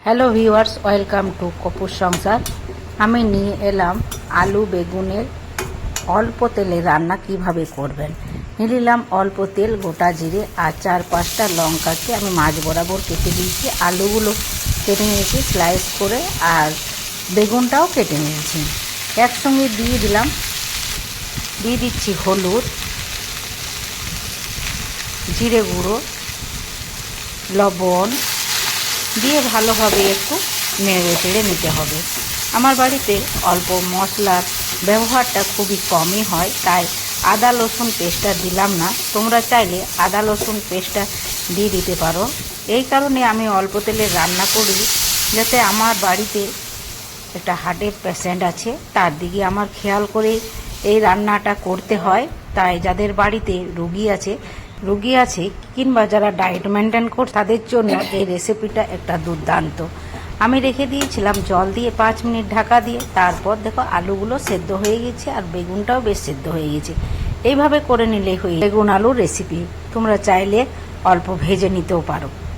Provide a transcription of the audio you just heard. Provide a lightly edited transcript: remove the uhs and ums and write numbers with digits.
Hello viewers, welcome to Kapoor সংসার। আমি নিয়ে এলাম আলু বেগুনের অল্প তেলে রান্না কিভাবে করবেন। নিয়ে নিলাম অল্প তেল, গোটা জিরে আর 4-5টা লঙ্কাকে আমি মাঝ বরাবর কেটে দিয়েছি। আলুগুলো কেটে নিয়েছি স্লাইস করে, আর বেগুনটাও কেটে নিয়েছি। একসঙ্গে দিয়ে দিচ্ছি হলুদ, জিরে গুঁড়ো, লবণ দিয়ে ভালোভাবে একটু নেড়ে চেড়ে নিতে হবে। আমার বাড়িতে অল্প মশলার ব্যবহারটা খুবই কমই হয়, তাই আদা রসুন পেস্টটা দিলাম না। তোমরা চাইলে আদা রসুন পেস্টটা দিয়ে দিতে পারো। এই কারণে আমি অল্প তেলে রান্না করি, যাতে আমার বাড়িতে একটা হার্টের পেশেন্ট আছে, তার দিকে আমার খেয়াল করে এই রান্নাটা করতে হয়। তাই যাদের বাড়িতে রুগী আছে কিংবা যারা ডায়েট মেনটেন করে, তাদের জন্য এই রেসিপিটা একটা দুর্দান্ত। আমি রেখে দিয়েছিলাম জল দিয়ে 5 মিনিট ঢাকা দিয়ে। তারপর দেখো আলুগুলো সেদ্ধ হয়ে গেছে আর বেগুনটাও বেশ সেদ্ধ হয়ে গেছে। এইভাবে করে নিলেই হয়ে বেগুন আলুর রেসিপি। তোমরা চাইলে অল্প ভেজে নিতেও পারো।